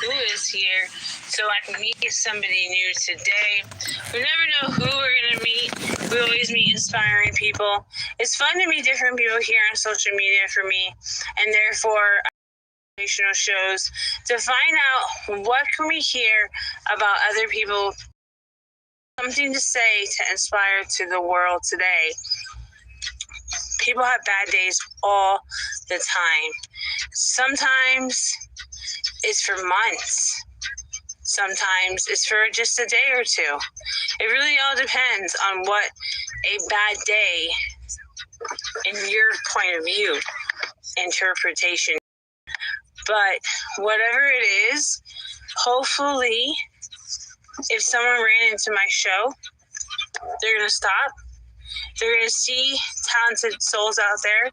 who is here so I can meet somebody new today. We never know who we're going to meet. We always meet inspiring people. It's fun to meet different people here on social media for me, and therefore motivational shows to find out what can we hear about other people, something to say to inspire to the world today. People have bad days all the time. Sometimes it's for months. Sometimes it's for just a day or two. It really all depends on what a bad day, in your point of view, interpretation. But whatever it is, hopefully, if someone ran into my show, they're going to stop. They're going to see talented souls out there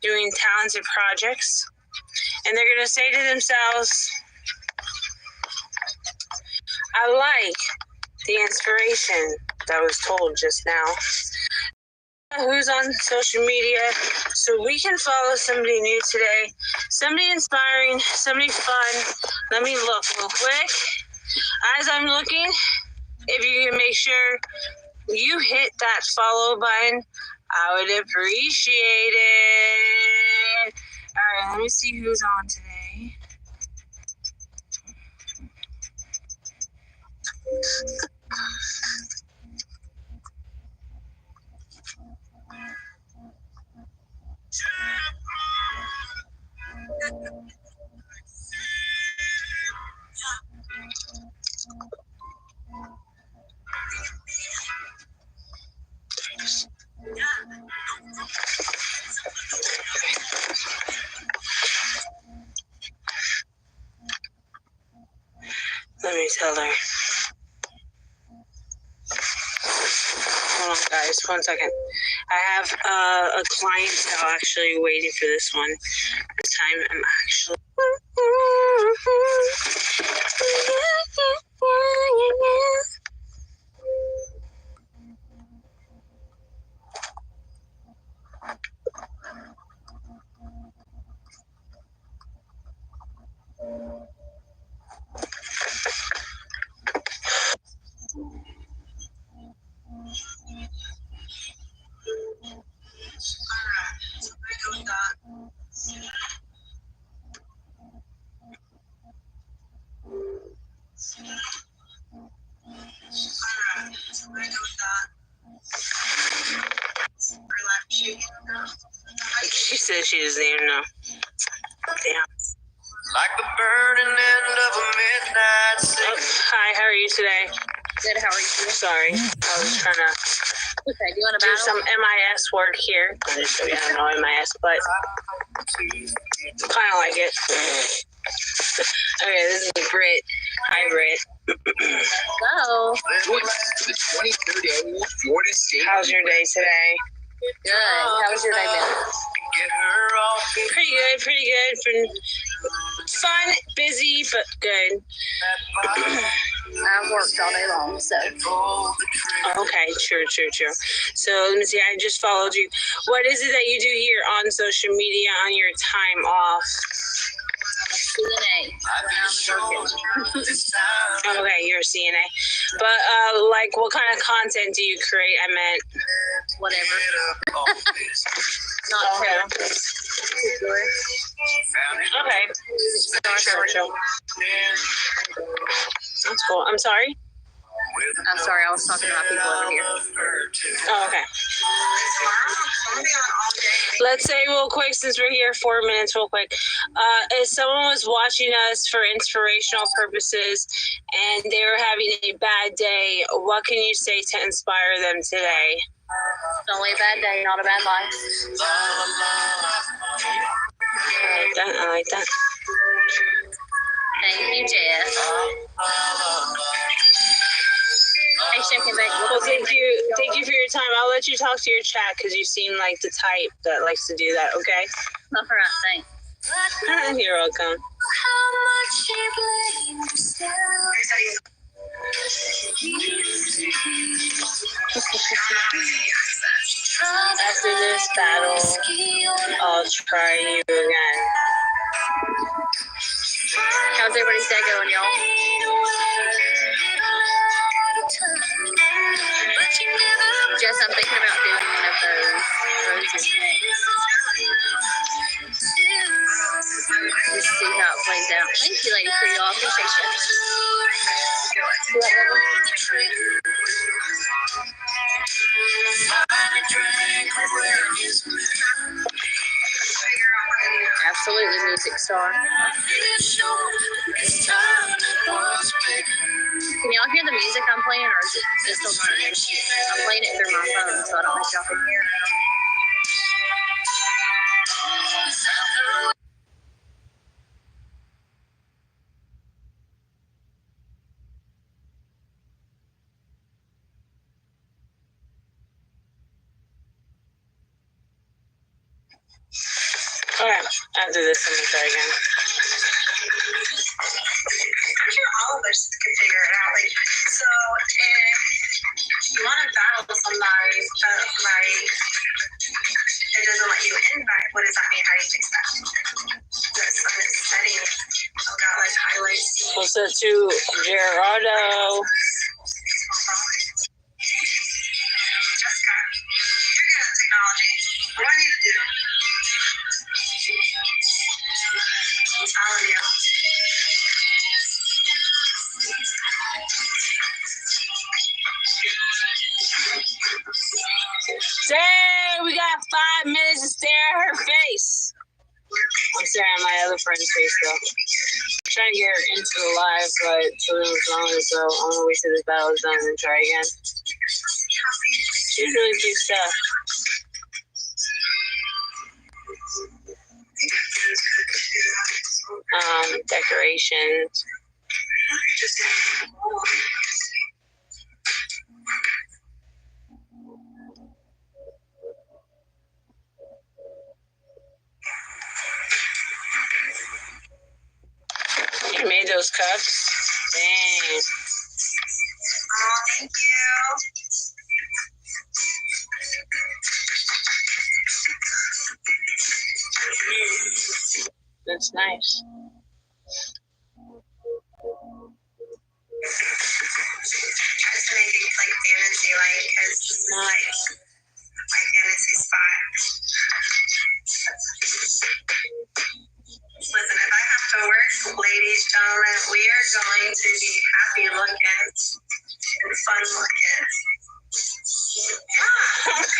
doing talented projects. And they're going to say to themselves, I like the inspiration that was told just now. Who's on social media so we can follow somebody new today, somebody inspiring, somebody fun. Let me look real quick. As I'm looking, if you can make sure you hit that follow button, I would appreciate it. All right, let me see who's on today. Let me tell her. Hold on, guys. 1 second. I have a clientele actually waiting for this one. This time I'm actually... She said she doesn't even know. Damn. Like the burning end of a midnight signal. Hi, how are you today? Good, how are you? Sorry, I was trying to Okay, do you want to do some MIS work here. I just so you don't know MIS, but kind of like it. Okay, this is Britt. Hi, Britt. Go. The 23rd annual Florida State. How's your day today? Good. How's your day been? Get her off. Pretty good, pretty good. Been fun, busy, but good. I've worked all day long, so. Okay, true. So let me see, I just followed you. What is it that you do here on social media on your time off? CNA. Okay, you're a CNA. But, like, what kind of content do you create? I meant... Whatever. Not okay. Okay. Sure. That's cool. I'm sorry? I'm sorry, I was talking about people over here. Oh, okay. Let's say real quick, since we're here 4 minutes real quick, if someone was watching us for inspirational purposes and they were having a bad day, what can you say to inspire them today? It's only a bad day, not a bad life. I like that. Thank you, Jess. Hey, checking back. Well, thank you for your time. I'll let you talk to your chat because you seem like the type that likes to do that, okay? All right, thanks. You're welcome. After this battle, I'll try you again. How'd How's everybody's day going, y'all? Jess, I'm thinking about doing one of those roses next. Just see how it plays out. Thank you, lady, for y'all. Appreciate Absolutely, music star. Can y'all hear the music I'm playing, or is it just on my end? I'm playing it through my phone, so I don't know if y'all can hear it. Okay, after this, I'm gonna try again. I'm sure all of us could figure it out. Like, so if you want to battle somebody, but like it doesn't let you in, what does that mean? How do you fix that? That's on this setting. I've got like highlights. What's that to Gerardo? Jessica, you're good at technology. What do I need to do? I'm telling you. Sarah, we got 5 minutes to stare at her face. I'm staring at my other friend's face though. I'm trying to get her into the live, but something was wrong, so I'm gonna wait till this battle is done and try again. She's really big stuff. Decorations. You made those cups? Dang. Oh, thank you. That's nice. Just to make it like fantasy-like, because this is like my fantasy spot. Listen, if I have to work, ladies, gentlemen, we are going to be happy looking and fun looking.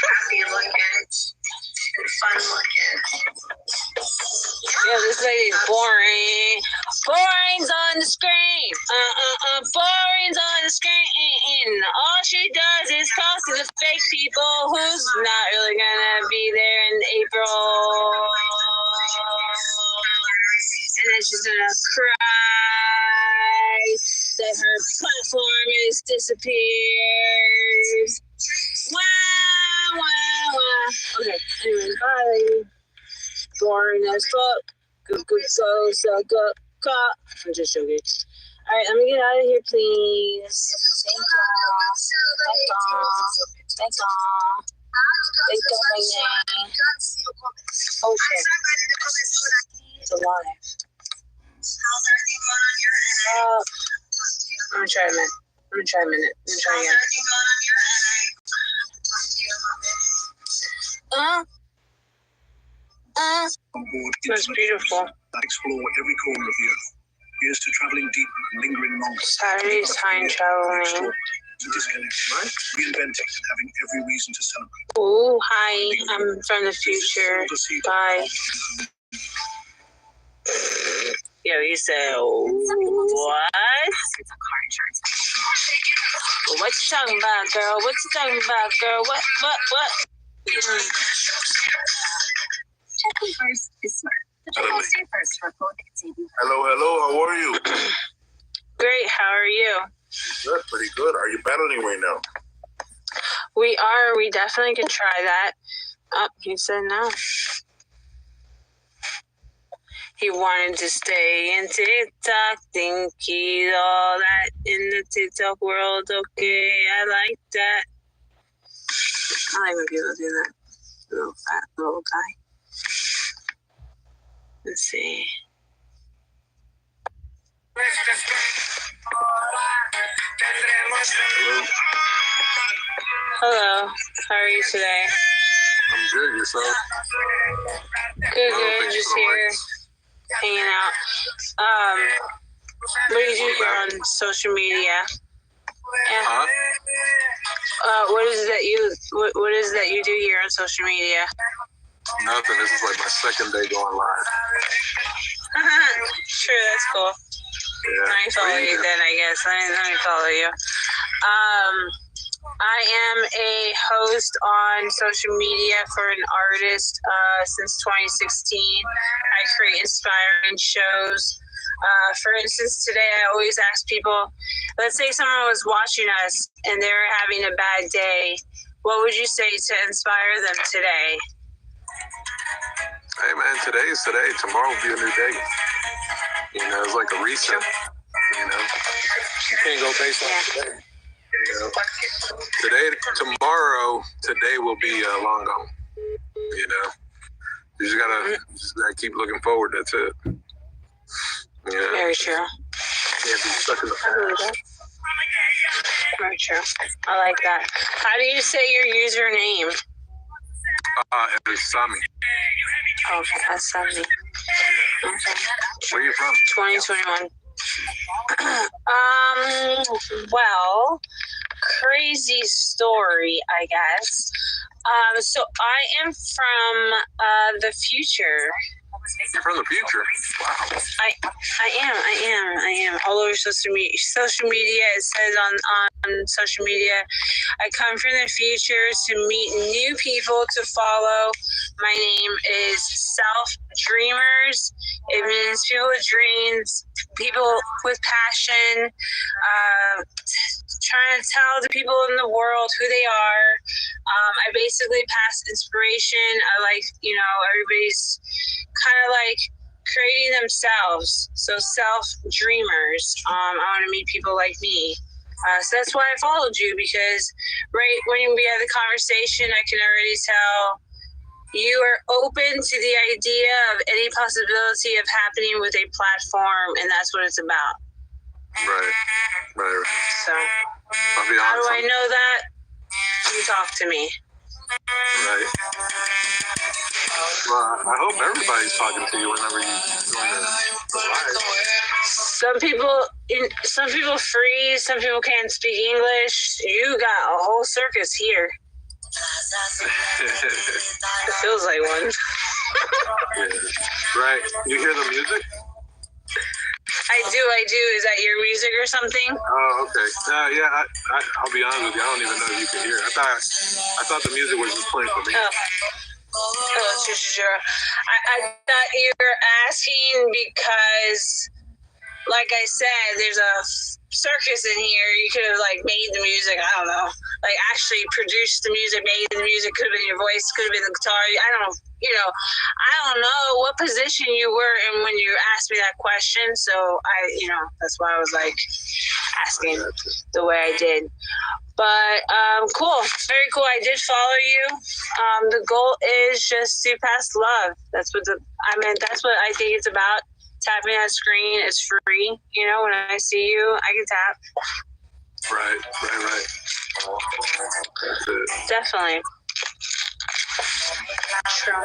Happy looking and fun looking. Yeah, this lady's boring. Boring's on the screen. Boring's on the screen. All she does is talk to the fake people who's not really gonna be there in April. And then she's gonna cry that her platform is disappeared. Wow, wow, wow. Okay, anyway, bye, lady. Boring as fuck. Go, suck up, cop. I'm just joking. Alright, let me get out of here, please. Thank y'all. Thank y'all. Oh shit. It's alive. How's everything going on your end? I'm gonna try a minute. I'm gonna try again. How's everything going on your end? Talk to you in a minute. That's beautiful. That explore every corner of the earth. Here's to traveling deep, lingering longer. Saturday's time traveling. To disconnect, right? Reinventing, having every reason to celebrate. Oh, hi. I'm from the future. Bye. Yo, you said what? What you talking about, girl? What you talking about, girl? What? Checking first is smart. The people stay first for both saving. Hello, how are you? Great, how are you? Good, pretty good. Are you battling right now? We are. We definitely can try that. Oh, he said no. He wanted to stay in TikTok, think he's all that in the TikTok world. Okay, I like that. I like when people do that. Little fat little guy. Let's see. Hello. How are you today? I'm good. Yourself? Good. Just here, hanging out. What do you do here on social media? Yeah. Huh? What is that you do here on social media? Nothing. This is like my second day going live. Sure, that's cool. Yeah. Let me follow you then, I guess. Let me follow you. I am a host on social media for an artist since 2016. I create inspiring shows. For instance, today I always ask people, let's say someone was watching us and they're having a bad day. What would you say to inspire them today? Hey, man, today is today. Tomorrow will be a new day. You know, it's like a reset. You know, you can't go based on today. You know, today will be long gone. You know, you just gotta keep looking forward. That's it. You know? Very true. Can't be stuck in the past. Very true. I like that. How do you say your username? It's Sami. Okay, that's Sunday. Okay. Where you from? 2021. Well, crazy story, I guess. So I am from the future. You're from the future. Wow. I am all over social media. It says on social media, I come from the future to meet new people to follow. My name is Selfdreamers. It means people with dreams, people with passion, trying to tell the people in the world who they are. I basically pass inspiration. I like, everybody's kind of like creating themselves. So self-dreamers. I want to meet people like me. So that's why I followed you, because right when we had the conversation, I can already tell you are open to the idea of any possibility of happening with a platform, and that's what it's about. Right. So I'll be honest. how do I know that? You talk to me. Right. Well, I hope everybody's talking to you whenever you join the live. Some people freeze. Some people can't speak English. You got a whole circus here. It feels like one. Yeah. Right. You hear the music? I do. Is that your music or something? Oh, okay. Yeah. I'll be honest with you. I don't even know if you can hear it. I thought the music was just playing for me. Oh, sure. I thought you were asking because, like I said, there's a circus in here. You could have made the music. I don't know. Actually produced the music, made the music. Could have been your voice. Could have been the guitar. I don't know. I don't know what position you were in when you asked me that question. So that's why I was asking the way I did. But cool, very cool. I did follow you. The goal is just to pass love. That's what I think it's about. Tapping that screen is free. When I see you, I can tap. Right. That's it. Definitely. True.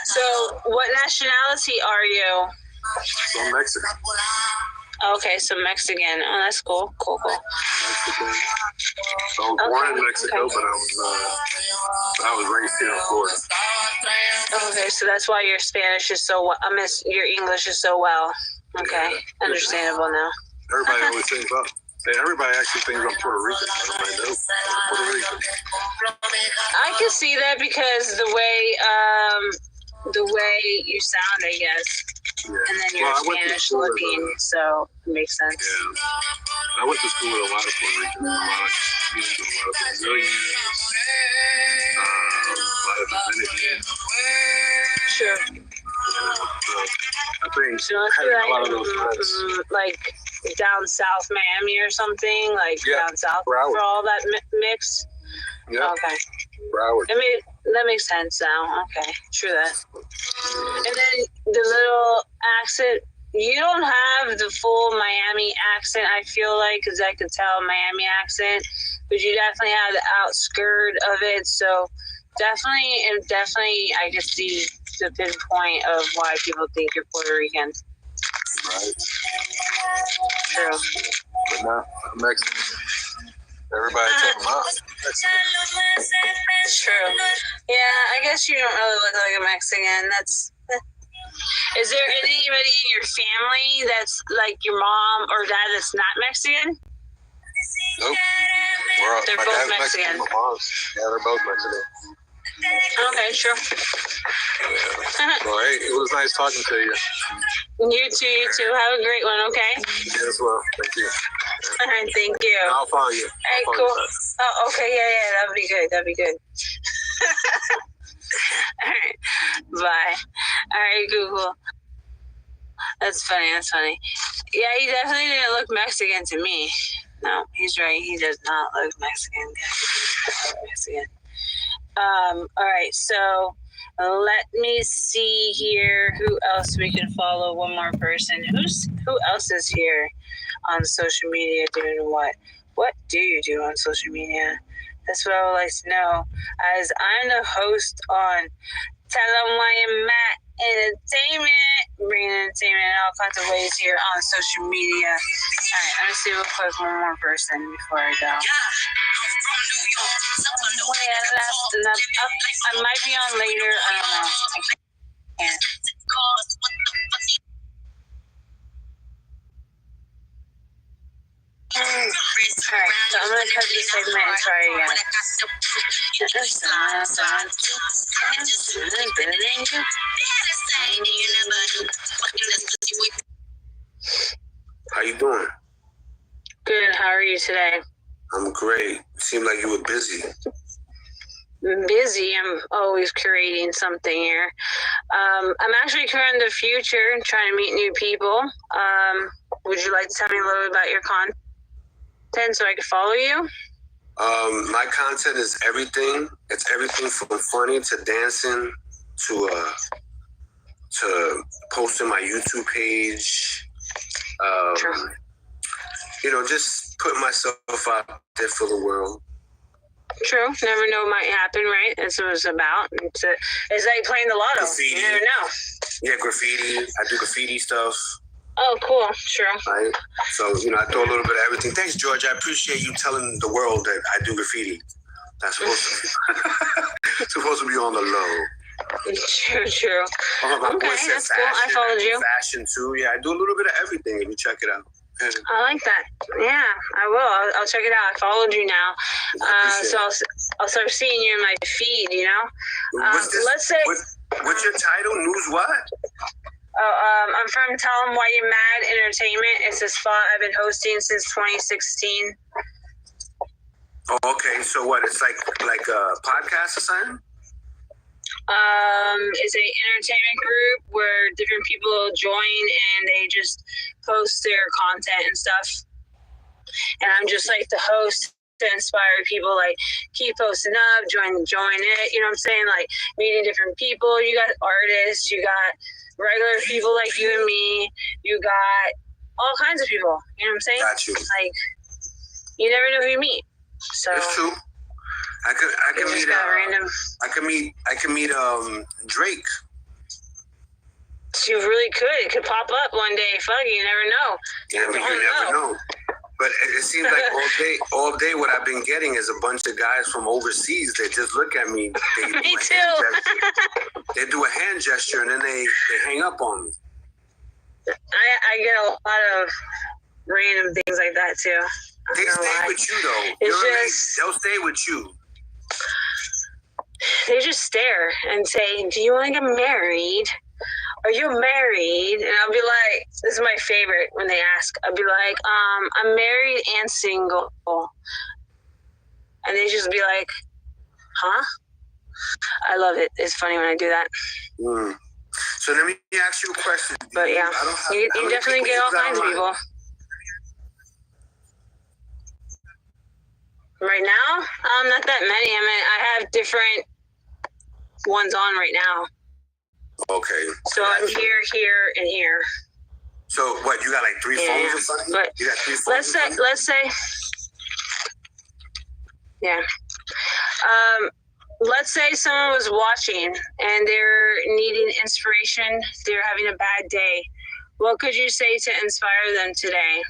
So, what nationality are you? So I'm Mexican. Okay, so Mexican. Oh, that's cool. Cool. Mexican. So I was born in Mexico, but I was raised here in Florida. Okay, so that's why your Spanish is your English is so well. Okay, Yeah. understandable now. Everybody always thinks everybody actually thinks I'm Puerto Rican. Everybody knows I'm Puerto Rican. I can see that because the way you sound, I guess. Yeah. And then you're Spanish looking, so it makes sense. Yeah. I went to school with a lot of Puerto Ricans, a lot of Brazilians, a lot of Dominicans. Sure. I think So must having be a lot of those friends. Down south Miami or something, down south Broward. for all that mix. Yeah. Okay. Broward. That makes sense now. Okay, true that. And then the little accent you don't have the full Miami accent, I feel like, because I could tell Miami accent, but you definitely have the outskirt of it. So definitely, I can see the pinpoint of why people think you're Puerto Rican. Right. True. But not Mexican. Everybody told them out. True. Yeah, I guess you don't really look like a Mexican. Is there anybody in your family that's like your mom or dad that's not Mexican? Nope. They're my both dad's Mexican. My mom's. Yeah, they're both Mexican. Okay, sure. Yeah. Well, hey, it was nice talking to you. You too. Have a great one, okay? You as well. Thank you. All right, thank you. I'll follow you. All right, cool. Oh, okay, yeah, that'd be good. All right, bye. All right, Google. That's funny. Yeah, he definitely didn't look Mexican to me. No, he's right. He does not look Mexican. All right, so let me see here who else we can follow. One more person. Who else is here on social media doing what? What do you do on social media? That's what I would like to know. As I'm the host on Tell 'em Why You're Mad Entertainment, bringing entertainment in all kinds of ways here on social media. All right, let me see real quick one more person before I go. I might be on later. I don't know. I can't. Alright, so I'm gonna cut this segment and try again. How you doing? Good, how are you today? I'm great. Seemed like you were busy. Busy. I'm always creating something here. I'm actually creating the future and trying to meet new people. Would you like to tell me a little bit about your content so I can follow you? My content is everything. It's everything from funny to dancing to posting my YouTube page. Just putting myself out there for the world. True. Never know what might happen, right? That's what it's about. It's like playing the lotto. Graffiti. You never know. Yeah, graffiti. I do graffiti stuff. Oh, cool. Sure. Right. So, I throw a little bit of everything. Thanks, George. I appreciate you telling the world that I do graffiti. That's supposed to be on the low. True. Okay, that's cool. I followed you. Fashion, too. Yeah, I do a little bit of everything if you check it out. I like that. Yeah, I will. I'll check it out. I followed you now. So I'll start seeing you in my feed, Let's say... What's your title? News what? I'm from Tell 'em Why You're Mad Entertainment. It's a spot I've been hosting since 2016. Oh, okay. So what? It's like a podcast or something? It's a entertainment group where different people join and they just post their content and stuff. And I'm just like the host to inspire people, like keep posting up, join it. You know what I'm saying? Like meeting different people. You got artists, you got regular people like you and me. You got all kinds of people. You know what I'm saying? Got you. Like you never know who you meet. So it's true. I could meet random. I could meet Drake. You really could. It could pop up one day. Fuck, you never know. Yeah, you never know. But it seems like all day what I've been getting is a bunch of guys from overseas that just look at me. Me too. They do a hand gesture and then they hang up on me. I get a lot of random things like that too. They stay with you though. They'll stay with you. They just stare and say, "Do you want to get married? Are you married?" And I'll be like, this is my favorite when they ask. I'll be like, I'm married and single. And they just be like, huh? I love it. It's funny when I do that. So let me ask you a question. But yeah, you definitely get all kinds of people. Right now, not that many. I mean, I have different ones on right now. Okay. So I'm here, and here. So what? You got like 3 phones or something? But You got 3 phones? let's say, yeah. Let's say someone was watching and they're needing inspiration. They're having a bad day. What could you say to inspire them today?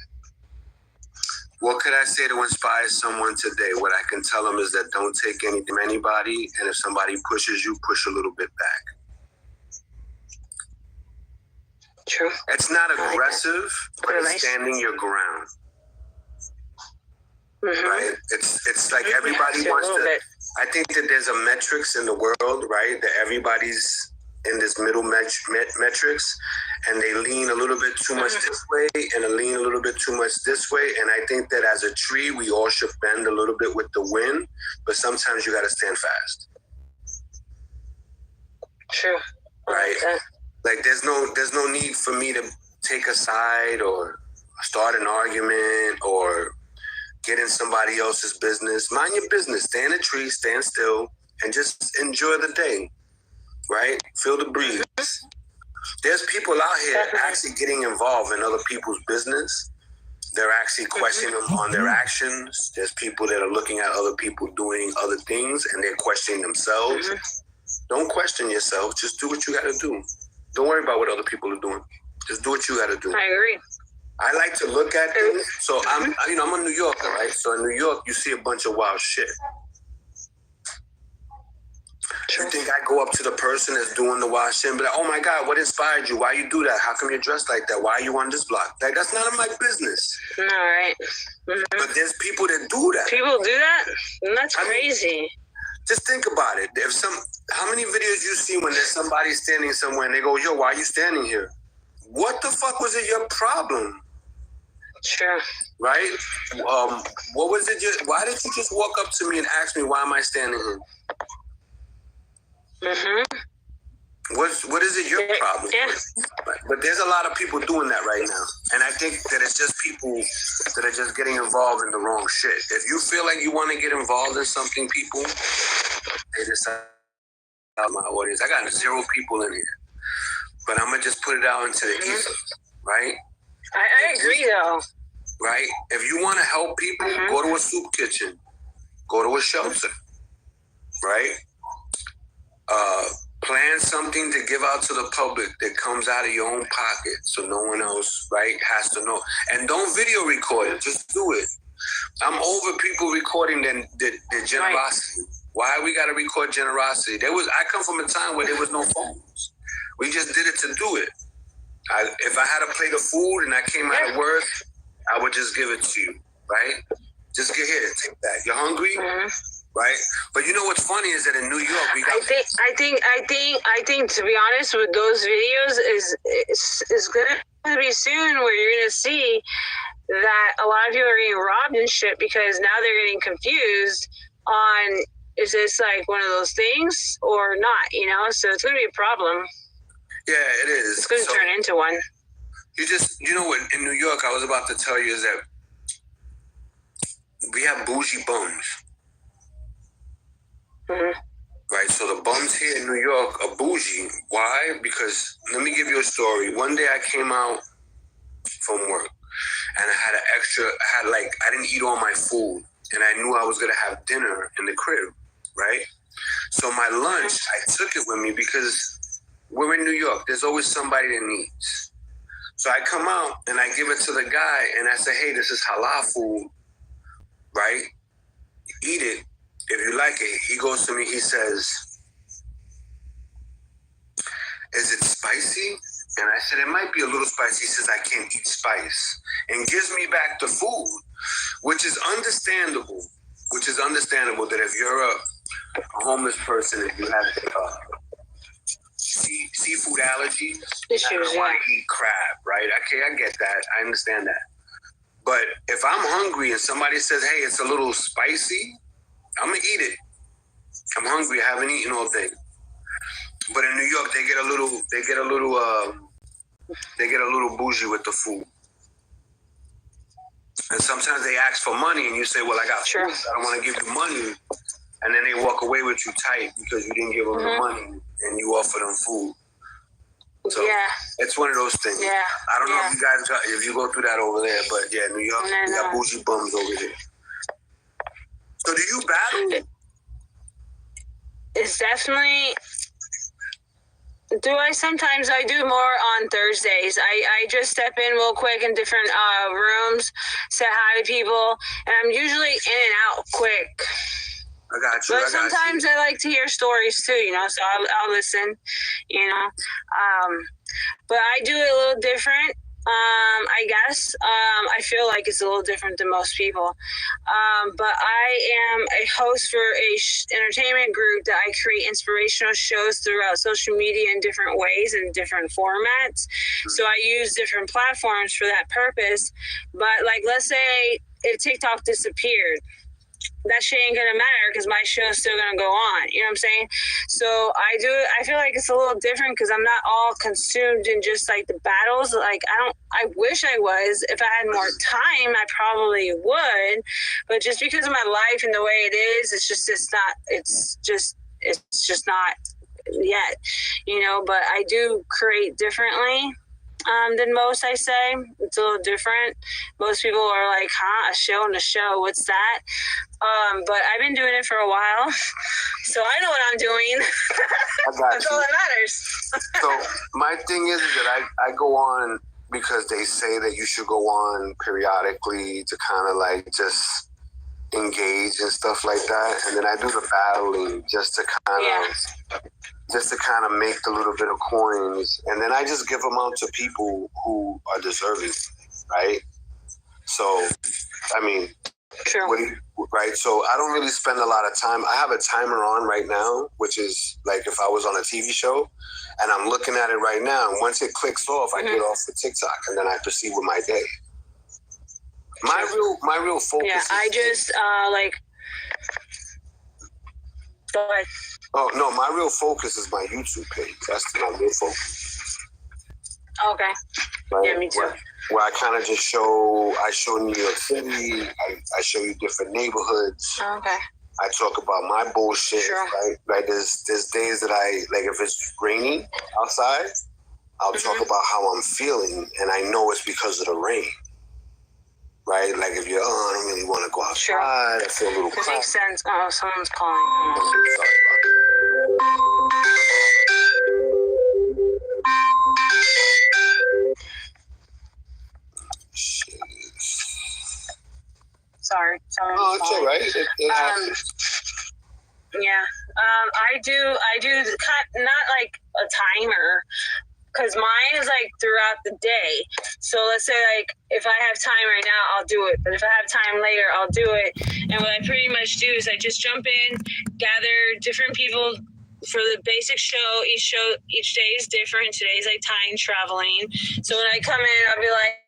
What could I say to inspire someone today? What I can tell them is that don't take anything from anybody, and if somebody pushes you, push a little bit back. True. It's not aggressive, but it's Nice. standing your ground. Mm-hmm. Right? It's like everybody wants to. I think that there's a metrics in the world, right? That everybody's in this middle metrics, and they lean a little bit too much this way and they lean a little bit too much this way. And I think that as a tree, we all should bend a little bit with the wind, but sometimes you got to stand fast. True. Right? Like there's no need for me to take a side or start an argument or get in somebody else's business. Mind your business. Stay in a tree, stand still, and just enjoy the day. Right? Feel the breeze. There's people out here actually getting involved in other people's business. They're actually questioning them on their actions. There's people that are looking at other people doing other things and they're questioning themselves. Don't question yourself. Just do what you got to do. Don't worry about what other people are doing. Just do what you got to do. I agree. I like to look at things. So I'm a New Yorker, right? So in New York, you see a bunch of wild shit. You think I go up to the person that's doing the wild shit and be like, oh my God, what inspired you? Why you do that? How come you're dressed like that? Why are you on this block? Like, that's none of my business. All right. But there's people that do that. People do that? That's crazy. Just think about it. How many videos you see when there's somebody standing somewhere and they go, yo, why are you standing here? What the fuck was it your problem? Sure. Right? What was it? Why did you just walk up to me and ask me, why am I standing here? What is it your problem? Yeah. But there's a lot of people doing that right now. And I think that it's just people that are just getting involved in the wrong shit. If you feel like you want to get involved in something, people, they decide out my audience. I got 0 people in here. But I'm going to just put it out into the ether, right? I agree, though. Right? If you want to help people, go to a soup kitchen. Go to a shelter. Right? Plan something to give out to the public that comes out of your own pocket so no one else, right, has to know. And don't video record it. Just do it. I'm over people recording their generosity. Right. Why we got to record generosity? I come from a time where there was no phones. We just did it to do it. If I had a plate of food and I came out of work, I would just give it to you, right? Just get here, take that. You're hungry? Right, but you know what's funny is that in New York we got. I think to be honest with those videos is gonna be soon where you're gonna see that a lot of people are getting robbed and shit because now they're getting confused on is this like one of those things or not, you know? So it's gonna be a problem. Yeah, it is. It's gonna turn into one. You know what? In New York, I was about to tell you is that we have bougie bums. Right, so the bums here in New York are bougie. Why? Because let me give you a story. One day I came out from work and I had I didn't eat all my food and I knew I was gonna have dinner in the crib, right? So my lunch, I took it with me because we're in New York. There's always somebody that needs. So I come out and I give it to the guy and I say, hey, this is halal food, right? Eat it. If you like it, he goes to me, he says, is it spicy? And I said, it might be a little spicy. He says, I can't eat spice. And gives me back the food, which is understandable. That if you're a homeless person, if you have seafood allergies, you don't want to eat crab, right? Okay, I get that. I understand that. But if I'm hungry and somebody says, hey, it's a little spicy, I'm gonna eat it. I'm hungry. I haven't eaten all day. But in New York, they get a little bougie with the food. And sometimes they ask for money, and you say, "Well, I got food. I don't want to give you money." And then they walk away with you tight because you didn't give them the money, and you offer them food. So Yeah. it's one of those things. Yeah. I don't know if you guys if you go through that over there, but yeah, New York, we got bougie bums over here. So do you battle? It's definitely. Sometimes I do more on Thursdays. I just step in real quick in different rooms, say hi to people, and I'm usually in and out quick. I got you. But sometimes I like to hear stories too, so I'll listen, But I do it a little different. I guess I feel like it's a little different than most people. But I am a host for a entertainment group that I create inspirational shows throughout social media in different ways and different formats. So I use different platforms for that purpose. But like, let's say if TikTok disappeared, that shit ain't gonna matter because my show's still gonna go on. You know what I'm saying? So I feel like it's a little different because I'm not all consumed in just like the battles. Like I wish I was. If I had more time, I probably would. But just because of my life and the way it is, it's just not yet, but I do create differently. Than most, I say. It's a little different. Most people are like, a show and a show, what's that? But I've been doing it for a while, so I know what I'm doing. I got That's all that matters. So my thing is that I go on because they say that you should go on periodically to kind of like just engage and stuff like that. And then I do the battling just to kind of make the little bit of coins, and then I just give them out to people who are deserving, right? So, I mean, True. Right? So I don't really spend a lot of time. I have a timer on right now, which is like if I was on a TV show, and I'm looking at it right now, and once it clicks off, I get off the TikTok, and then I proceed with my day. My real focus. Yeah, I just Go ahead. Oh no, my real focus is my YouTube page. That's my real focus. Okay. Right? Yeah, me too. Where I kind of just show New York City. I show you different neighborhoods. Okay. I talk about my bullshit. Sure. Right? Like there's days that if it's raining outside, I'll talk about how I'm feeling, and I know it's because of the rain. Right? Like if you're, I don't really want to go outside. Sure. I feel a little It cloudy. makes sense. Oh, someone's calling. Sorry about that. Shit. Sorry. Oh, it's all right. It happens. Yeah. I do not like a timer, because mine is like throughout the day. So let's say like if I have time right now, I'll do it. But if I have time later, I'll do it. And what I pretty much do is I just jump in, gather different people for the basic show. Each day is different. Today's like time traveling. So when I come in, I'll be like,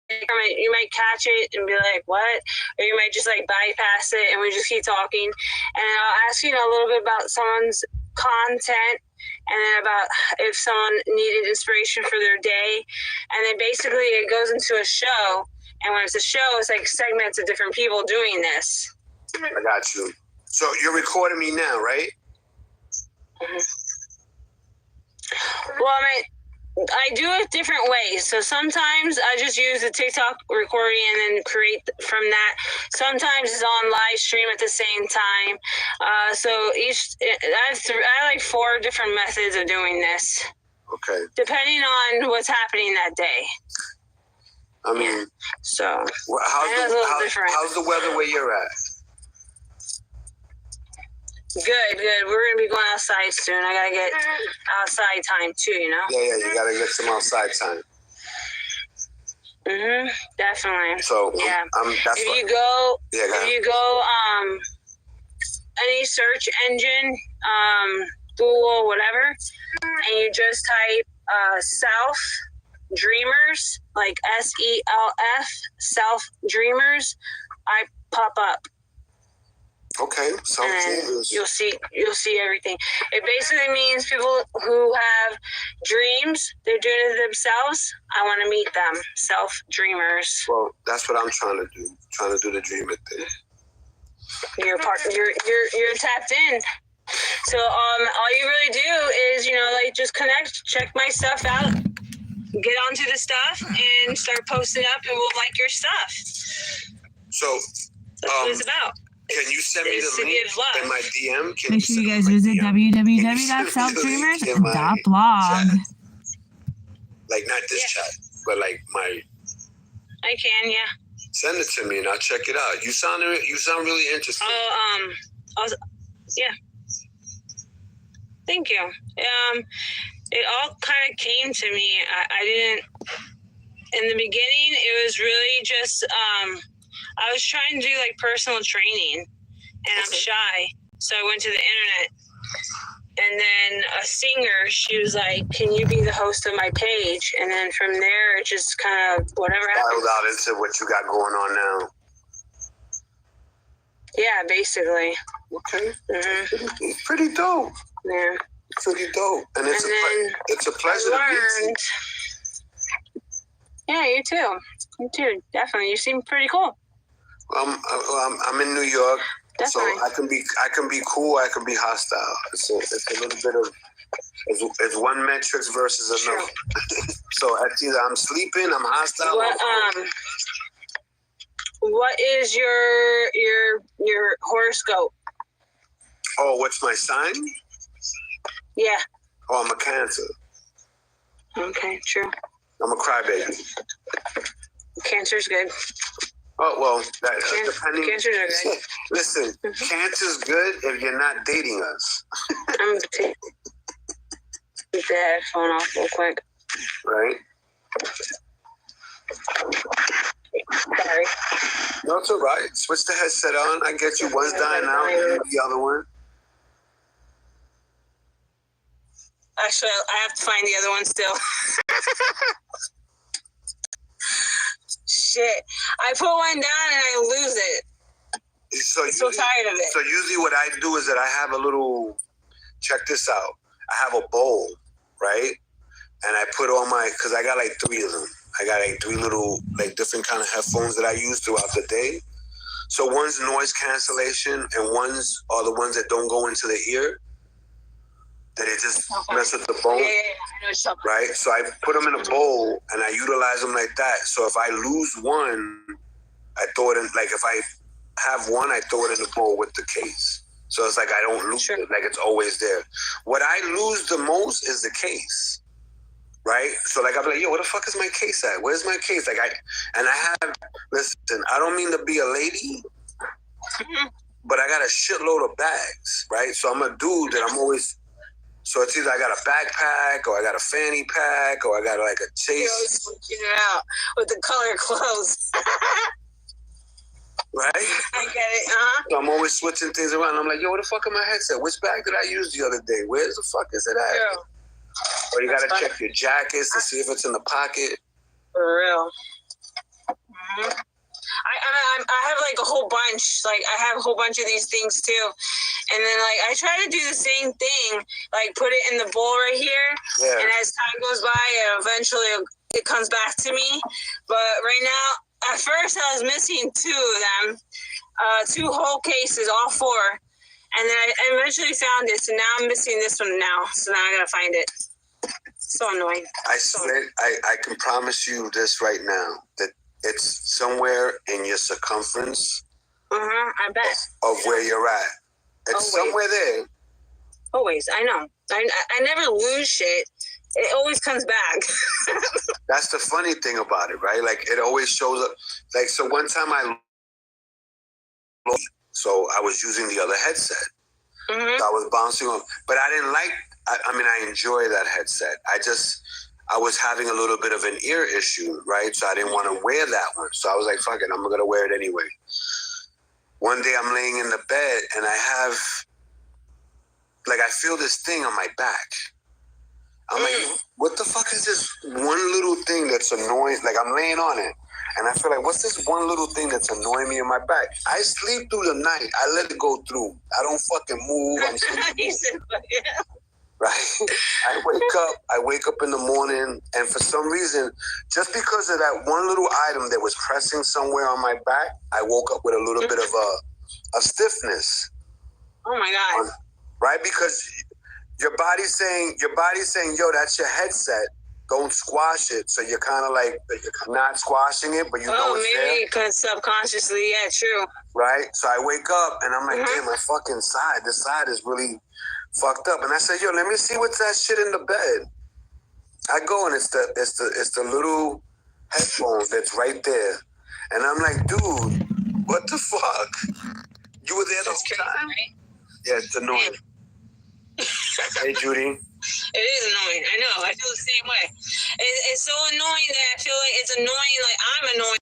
you might catch it and be like, what? Or you might just like bypass it and we just keep talking. And then I'll ask, a little bit about someone's content, and then about if someone needed inspiration for their day. And then basically it goes into a show. And when it's a show, it's like segments of different people doing this. I got you. So you're recording me now, right? Mm-hmm. Well, I do it different ways. So sometimes I just use the TikTok recording and then create from that. Sometimes it's on live stream at the same time. So I have like 4 different methods of doing this. Okay. Depending on what's happening that day. I mean, so how's the weather where you're at? Good. We're gonna be going outside soon. I gotta get outside time too, Yeah, you gotta get some outside time. Definitely. So yeah, if you go any search engine, Google, whatever, and you just type Selfdreamers, like SELF, Selfdreamers, I pop up. Okay, Selfdreamers. You'll see everything. It basically means people who have dreams, they're doing it themselves. I want to meet them. Selfdreamers. Well, that's what I'm trying to do. Trying to do the dreamer thing. You're tapped in. So all you really do is, like just connect, check my stuff out, get onto the stuff, and start posting up, and we'll like your stuff. So That's what it's about. can you send me It's the to link give love. in my DM? Can Make sure you send guys me my visit DM? www.selfdreamers.blog. Like not this chat, but like my. I can, yeah. Send it to me and I'll check it out. You sound really interesting. Yeah. Thank you. It all kind of came to me. I didn't. In the beginning, it was really just. I was trying to do like personal training, and I'm shy, so I went to the internet. And then a singer, she was like, "Can you be the host of my page?" And then from there, it just kind of whatever happened. Spiraled out into what you got going on now. Yeah, basically. Okay. Mm-hmm. It's pretty dope. Yeah. Pretty dope. And it's a pleasure to meet you. Yeah, you too. You too. Definitely. You seem pretty cool. I'm in New York. Definitely. So I can be cool. I can be hostile. It's a little bit of it's one metrics versus another. So it's either I'm sleeping, I'm hostile. What is your horoscope? Oh, what's my sign? Yeah. Oh, I'm a Cancer. Okay, true. I'm a crybaby. Cancer's good. Oh, well, depending. Cancers are good. Listen, Cancer's good if you're not dating us. I'm going to take the headphone off real quick. Right? Sorry. No, it's all right. Switch the headset on. I get you. One's dying out, the other one. Actually, I have to find the other one still. Shit. I put one down and I lose it. I'm so tired of it. So usually what I do is that I have a little, check this out. I have a bowl, right? And I put all because I got like 3 of them. I got like 3 little, like different kind of headphones that I use throughout the day. So one's noise cancellation and one's are the ones that don't go into the ear. That it just mess with the bone. Yeah, I know something. Right? So I put them in a bowl and I utilize them like that. So if I lose one, I throw it in, like if I have one, I throw it in the bowl with the case. So it's like I don't lose it, like it's always there. What I lose the most is the case. Right? So like I'll be like, yo, where the fuck is my case at? Where's my case? Like listen, I don't mean to be a lady, but I got a shitload of bags, right? So I'm a dude that I'm always. So it's either I got a backpack or I got a fanny pack or I got like a chase. You're always switching it out with the color clothes. Right? I get it, uh-huh. So I'm always switching things around. I'm like, yo, where the fuck is my headset? Which bag did I use the other day? Where's the fuck is it at? Yeah. Or you gotta check your jackets to see if it's in the pocket. For real. Mm-hmm. I have like a whole bunch. Like I have a whole bunch of these things too. And then like I try to do the same thing, like put it in the bowl right here. Yeah. And as time goes by, eventually it comes back to me. But right now, at first I was missing 2 of them, 2 whole cases, all 4. And then I eventually found it. So now I'm missing this one now. So now I gotta find it. So annoying. I can promise you this right now that it's somewhere in your circumference. I bet. Of where you're at. It's somewhere there. Always. I know. I never lose shit. It always comes back. That's the funny thing about it, right? Like it always shows up. Like, so one time I was using the other headset. So I was bouncing on, but I didn't like, I enjoy that headset. I was having a little bit of an ear issue, right? So I didn't want to wear that one. So I was like, fuck it, I'm going to wear it anyway. One day I'm laying in the bed and I feel this thing on my back. I'm like, what the fuck is this one little thing that's annoying? Like I'm laying on it and I feel like, what's this one little thing that's annoying me in my back? I sleep through the night. I let it go through. I don't fucking move. I'm sleeping. Right? I wake up in the morning and for some reason, just because of that one little item that was pressing somewhere on my back, I woke up with a little bit of a stiffness. Oh my God. right? Because your body's saying, yo, that's your headset. Don't squash it. So you're kind of like not squashing it, but you know it's maybe there. because subconsciously, yeah, true. Right? So I wake up and I'm like, damn, my fucking side. This side is really fucked up. And I said, yo, let me see what's that shit in the bed. I go and it's the little headphones that's right there. And I'm like, dude, what the fuck? You were there the whole time? Right? Yeah, it's annoying. Hey, Judy. It is annoying. I know. I feel the same way. It's so annoying that I feel like it's annoying. Like I'm annoying.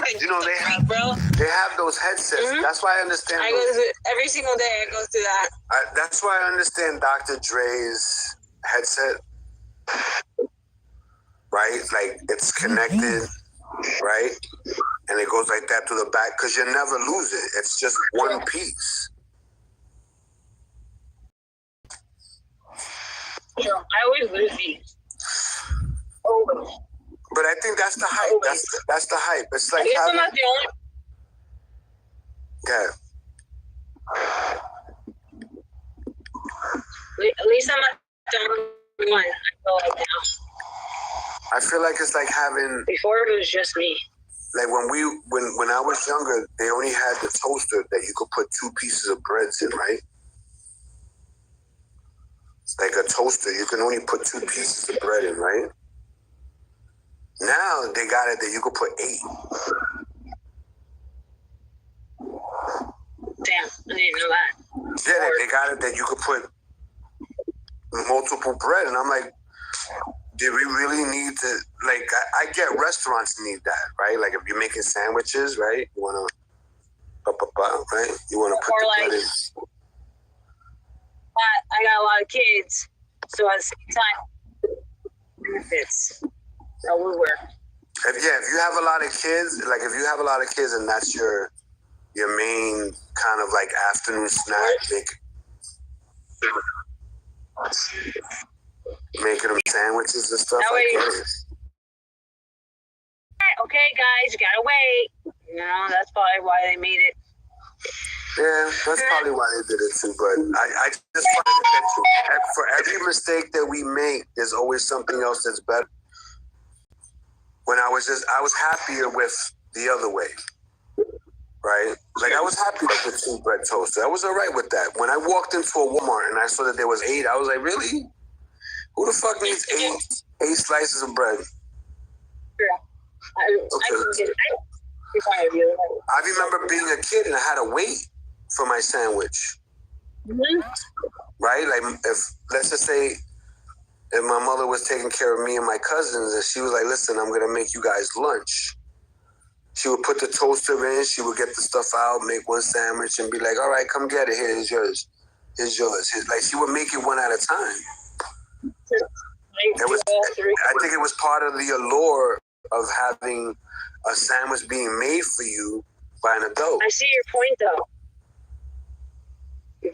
Like, You know, they have those headsets. That's why I understand. I go through every single day. I go through that. That's why I understand Dr. Dre's headset. Right? Like it's connected, right? And it goes like that to the back because you never lose it. It's just one piece. I always lose these. Always. But I think that's the hype. That's the hype. It's like I guess having, I'm not the only. yeah. At least I'm not the only one. I feel like now. I feel like it's like having, Before it was just me. like when I was younger, they only had the toaster that you could put 2 pieces of breads in, right? It's like a toaster. You can only put 2 pieces of bread in, right? Now they got it that you could put 8. Damn, I didn't know that. Yeah, they got it that you could put multiple bread, and I'm like, did we really need to? Like, I get restaurants need that, right? Like, if you're making sandwiches, right? You want to, right? You want to put the bread in. I got a lot of kids, so at the same time, benefits. That would work. If you have a lot of kids, and that's your main kind of like afternoon snack, making them sandwiches and stuff That like way- that. Okay, guys, you gotta wait. You know, that's probably why they made it. Yeah, that's probably why they did it too. But I just find that for every mistake that we make, there's always something else that's better. When I was happier with the other way, right? Like I was happy with the 2 bread toaster. I was all right with that. When I walked into a Walmart and I saw that there was 8, I was like, really? Who the fuck needs 8 slices of bread? Yeah. I remember being a kid and I had to wait for my sandwich. Right? Like if let's just say if my mother was taking care of me and my cousins and she was like, listen, I'm gonna make you guys lunch. She would put the toaster in, she would get the stuff out, make one sandwich and be like, all right, come get it, here's yours. Here's yours. Like she would make it one at a time. I think it was part of the allure of having a sandwich being made for you by an adult. I see your point, though.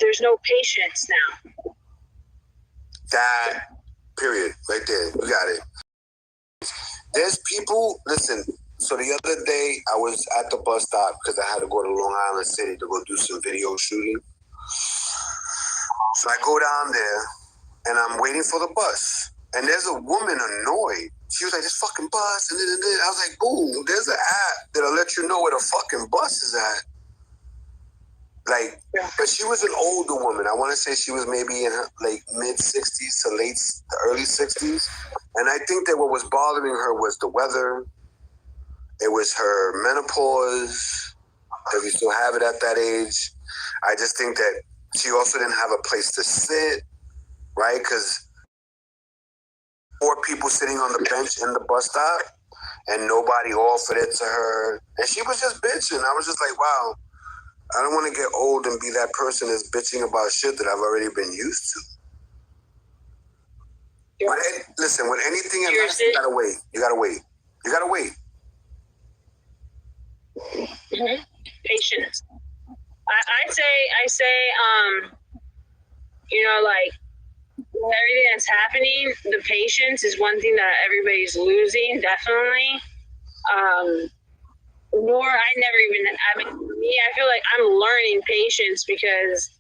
There's no patience now. That, period, right there. You got it. There's people, listen, so the other day I was at the bus stop because I had to go to Long Island City to go do some video shooting. So I go down there and I'm waiting for the bus. And there's a woman annoyed. She was like, this fucking bus. And then I was like, boom, there's an app that'll let you know where the fucking bus is at. Like, but she was an older woman. I want to say she was maybe in her like mid-60s to early 60s. And I think that what was bothering her was the weather. It was her menopause, if you still have it at that age. I just think that she also didn't have a place to sit, right? Because 4 people sitting on the bench in the bus stop and nobody offered it to her. And she was just bitching. I was just like, wow, I don't want to get old and be that person that's bitching about shit that I've already been used to. Listen, with anything in life, you gotta wait. You gotta wait. You gotta wait. Mm-hmm. Patience. I say, you know, like, with everything that's happening, the patience is one thing that everybody's losing, definitely. For me, I feel like I'm learning patience because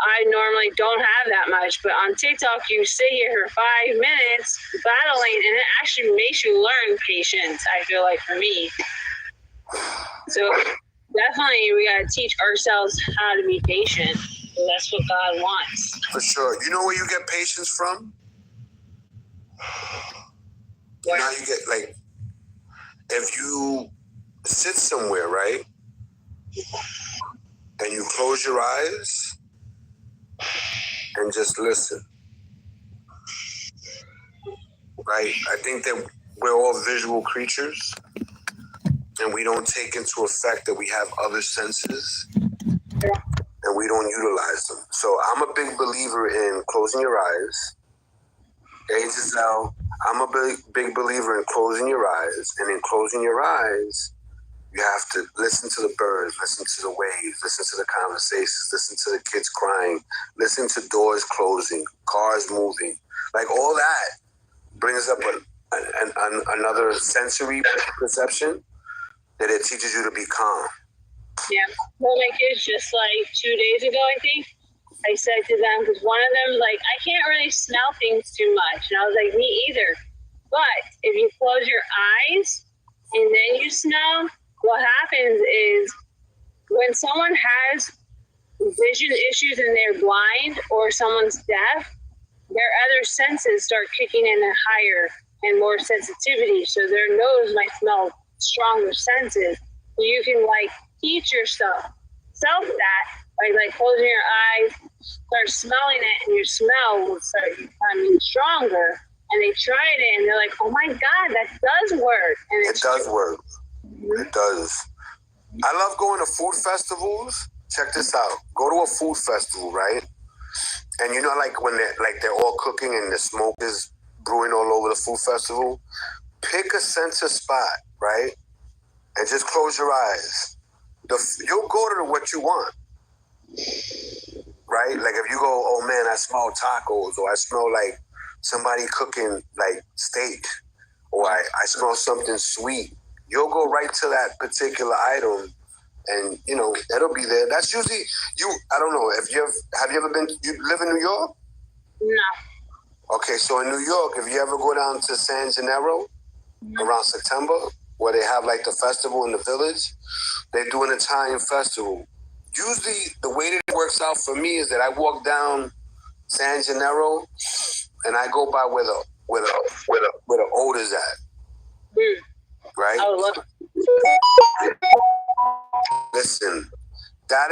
I normally don't have that much, but on TikTok, you sit here for 5 minutes battling, and it actually makes you learn patience, I feel like, for me. So definitely we got to teach ourselves how to be patient. So that's what God wants. For sure. You know where you get patience from? Where? Now you get, like, if you sit somewhere, right, and you close your eyes and just listen, right? I think that we're all visual creatures, and we don't take into effect that we have other senses, and we don't utilize them. So I'm a big believer in closing your eyes. Hey, Giselle, I'm a big believer in closing your eyes, and in closing your eyes, you have to listen to the birds, listen to the waves, listen to the conversations, listen to the kids crying, listen to doors closing, cars moving. Like, all that brings up another sensory perception that it teaches you to be calm. Yeah. Well, my kids, just like 2 days ago, I think, I said to them, because one of them, like, I can't really smell things too much. And I was like, me either. But if you close your eyes and then you smell, what happens is when someone has vision issues and they're blind, or someone's deaf, their other senses start kicking in a higher and more sensitivity. So their nose might smell stronger senses. So you can, like, teach yourself that by, like, closing your eyes, start smelling it, and your smell will start becoming stronger. And they tried it, and they're like, "Oh my God, that does work!" And it does work. Mm-hmm. It does. I love going to food festivals. Check this out. Go to a food festival, right? And you know, like, when they're all cooking and the smoke is brewing all over the food festival. Pick a center spot, right? And just close your eyes. You'll go to what you want, right? Like, if you go, oh man, I smell tacos, or I smell like somebody cooking like steak, or I smell something sweet, you'll go right to that particular item, and, you know, it'll be there. That's usually I don't know if have you ever been, you live in New York? No. Okay, so in New York, if you ever go down to San Gennaro around September, where they have, like, the festival in the village, they do an Italian festival. Usually the way that it works out for me is that I walk down San Gennaro and I go by where the odor's at. Right? Oh, look. Listen, that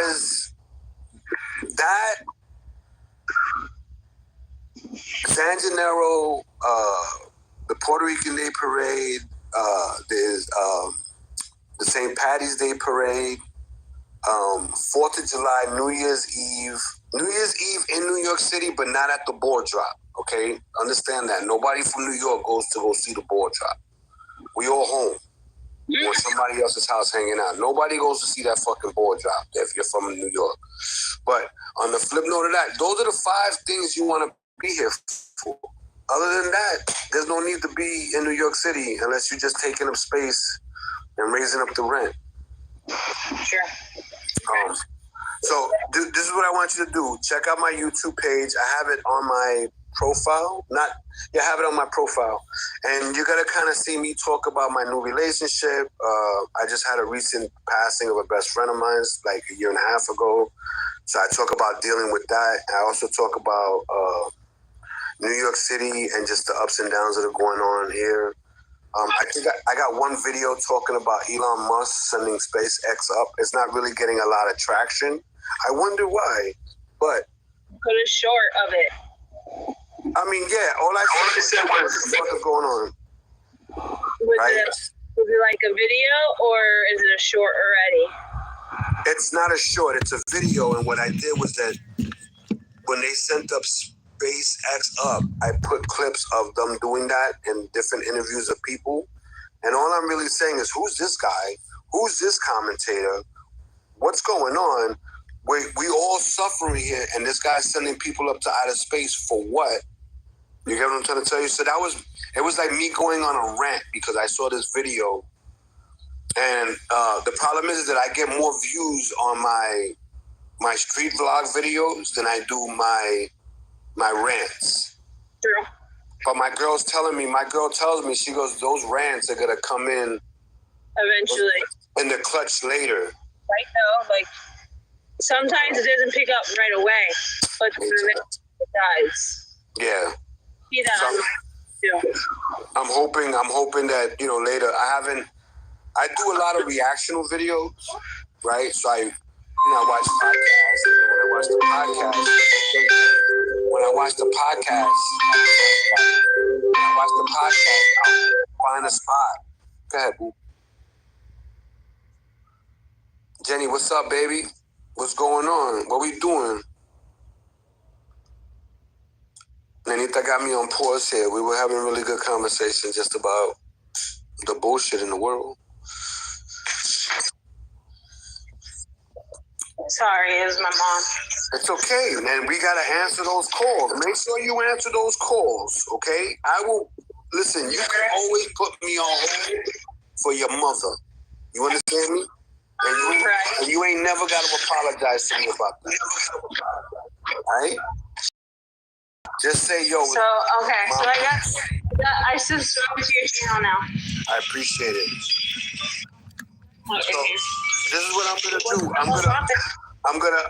San Gennaro, the Puerto Rican Day Parade, there's the St. Patty's Day Parade, 4th of July, New Year's Eve in New York City, but not at the ball drop, okay? Understand that. Nobody from New York goes to go see the ball drop. We all home. Or somebody else's house hanging out. Nobody goes to see that fucking ball drop if you're from New York. But on the flip note of that, those are the 5 things you want to be here for. Other than that, there's no need to be in New York City unless you're just taking up space and raising up the rent. Sure. So this is what I want you to do. Check out my YouTube page. I have it on my profile. I have it on my profile. And you're going to kind of see me talk about my new relationship. I just had a recent passing of a best friend of mine, like a year and a half ago. So I talk about dealing with that. I also talk about New York City and just the ups and downs that are going on here. I think I got one video talking about Elon Musk sending SpaceX up. It's not really getting a lot of traction. I wonder why, but put a short of it. I mean, yeah, all I said was, what the fuck is going on? Was it like a video, or is it a short already? It's not a short, it's a video. And what I did was that when they sent up SpaceX up, I put clips of them doing that in different interviews of people. And all I'm really saying is, who's this guy? Who's this commentator? What's going on? We all suffering here, and this guy's sending people up to outer space for what? You get what I'm trying to tell you? So it was like me going on a rant because I saw this video. And the problem is that I get more views on my street vlog videos than I do my rants. True. But my girl tells me, she goes, those rants are going to come in Eventually. in the clutch later. Right though, like sometimes it doesn't pick up right away, but it does. Yeah. See that on too. I'm hoping that, later. I do a lot of reactional videos, right? So I watch podcasts. When I watch the podcast, I'll find a spot. Go ahead, boo. Jenny, what's up, baby? What's going on? What we doing? Nanita got me on pause here. We were having a really good conversation just about the bullshit in the world. Sorry, it was my mom. It's okay, man. We got to answer those calls. Make sure you answer those calls, okay? I will. Listen, you can always put me on hold for your mother. You understand me? And you ain't never got to apologize to me about that. All right? Just say, yo. So, okay. So I subscribe to your channel now. I appreciate it. Okay. So, this is what I'm gonna do.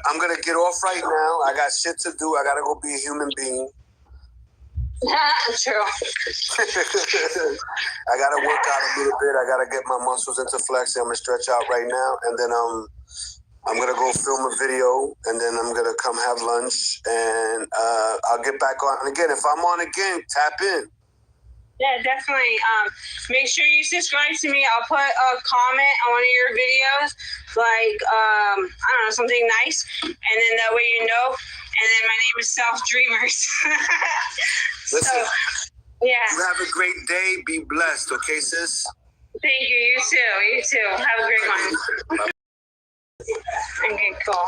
I'm gonna get off right now. I got shit to do. I gotta go be a human being. True. I gotta work out a little bit. I gotta get my muscles into flexing. I'm gonna stretch out right now, and then I'm gonna go film a video, and then I'm gonna come have lunch, and I'll get back on again. If I'm on again, tap in. Yeah, definitely. Make sure you subscribe to me. I'll put a comment on one of your videos, like, I don't know, something nice. And then that way you know. And then my name is Selfdreamers. Listen, yeah. You have a great day. Be blessed, okay, sis? Thank you. You too. You too. Have a great one. Okay, cool.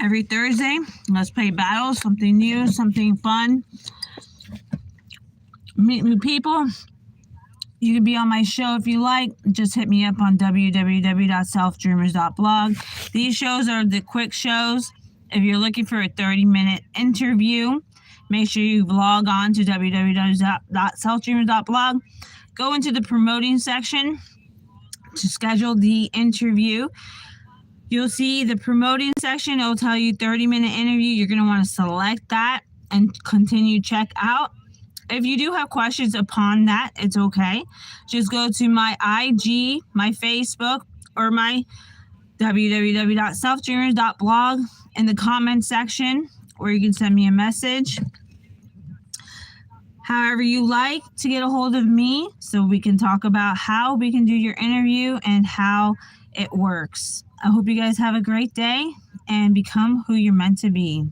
Every Thursday, let's play battles, something new, something fun. Meet new people. You can be on my show if you like. Just hit me up on www.selfdreamers.blog. These shows are the quick shows. If you're looking for a 30-minute interview, make sure you log on to www.selfdreamers.blog. Go into the promoting section to schedule the interview. You'll see the promoting section. It'll tell you 30-minute interview. You're going to want to select that and continue check out. If you do have questions upon that, it's okay. Just go to my IG, my Facebook, or my www.selfdreamers.blog in the comment section, or you can send me a message. However you like to get a hold of me so we can talk about how we can do your interview and how it works. I hope you guys have a great day and become who you're meant to be.